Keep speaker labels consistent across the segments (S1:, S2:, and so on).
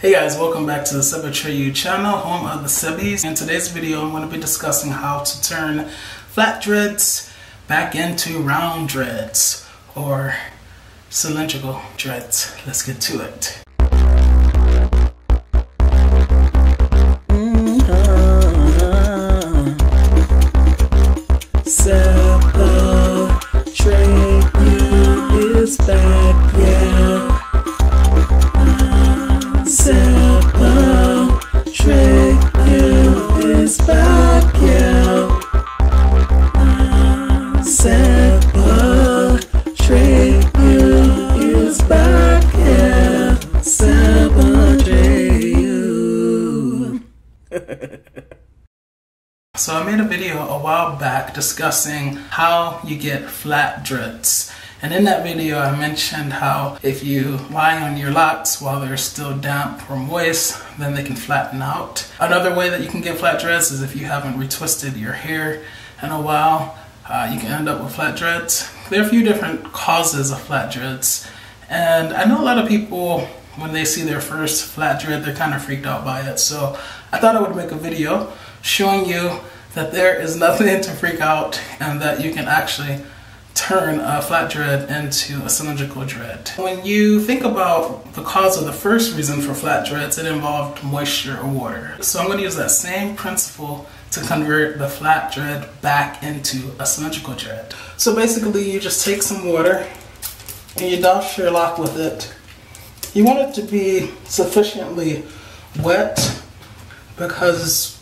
S1: Hey guys, welcome back to the Atreyu channel, home of the Sebbies. In today's video, I'm going to be discussing how to turn flat dreads back into round dreads or cylindrical dreads. Let's get to it. Atreyu is back, yeah. Atreyu is back, yeah. Atreyu is back, yeah. Atreyu. So I made a video a while back discussing how you get flat dreads. And in that video, I mentioned how if you lie on your locks while they're still damp or moist, then they can flatten out. Another way that you can get flat dreads is if you haven't retwisted your hair in a while, you can end up with flat dreads. There are a few different causes of flat dreads. And I know a lot of people, when they see their first flat dread, they're kind of freaked out by it. So I thought I would make a video showing you that there is nothing to freak out and that you can actually turn a flat dread into a cylindrical dread. When you think about the cause of the first reason for flat dreads, it involved moisture or water. So I'm going to use that same principle to convert the flat dread back into a cylindrical dread. So basically you just take some water and you douse your lock with it. You want it to be sufficiently wet because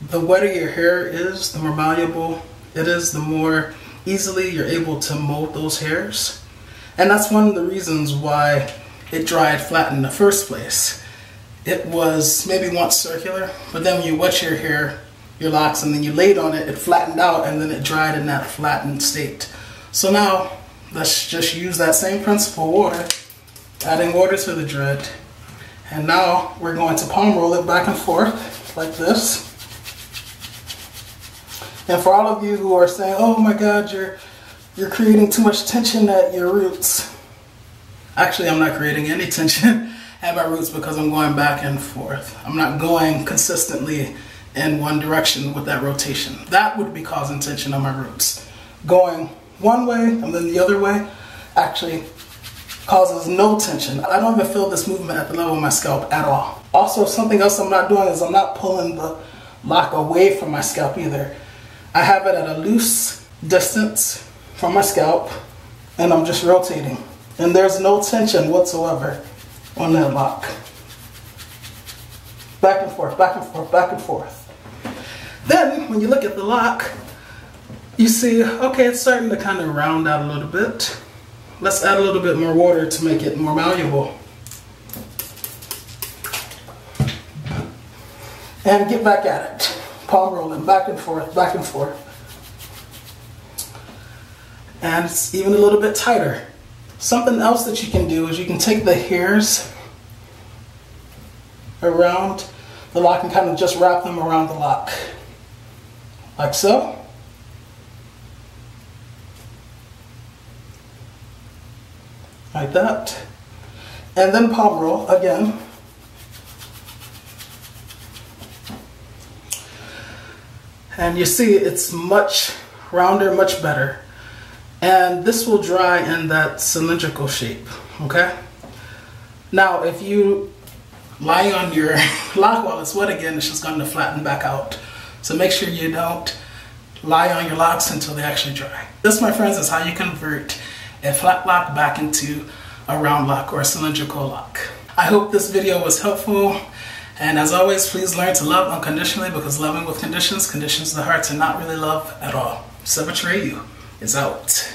S1: the wetter your hair is, the more malleable it is, the more easily you're able to mold those hairs. And that's one of the reasons why it dried flat in the first place. It was maybe once circular, but then when you wet your hair, your locks, and then you laid on it, it flattened out and then it dried in that flattened state. So now let's just use that same principle, water, adding water to the dread. And now we're going to palm roll it back and forth like this. And for all of you who are saying, oh my God, you're creating too much tension at your roots. Actually, I'm not creating any tension at my roots because I'm going back and forth. I'm not going consistently in one direction with that rotation. That would be causing tension on my roots. Going one way and then the other way actually causes no tension. I don't even feel this movement at the level of my scalp at all. Also, something else I'm not doing is I'm not pulling the lock away from my scalp either. I have it at a loose distance from my scalp and I'm just rotating. And there's no tension whatsoever on that lock. Back and forth, back and forth, back and forth. Then when you look at the lock, you see, okay, it's starting to kind of round out a little bit. Let's add a little bit more water to make it more malleable. And get back at it. Palm rolling, back and forth, back and forth. And it's even a little bit tighter. Something else that you can do is you can take the hairs around the lock and kind of just wrap them around the lock. Like so. Like that. And then palm roll again. And you see it's much rounder, much better. And this will dry in that cylindrical shape, okay? Now, if you lie on your lock while it's wet again, it's just going to flatten back out. So make sure you don't lie on your locks until they actually dry. This, my friends, is how you convert a flat lock back into a round lock or a cylindrical lock. I hope this video was helpful. And as always, please learn to love unconditionally because loving with conditions conditions the heart to not really love at all. Atreyu is out.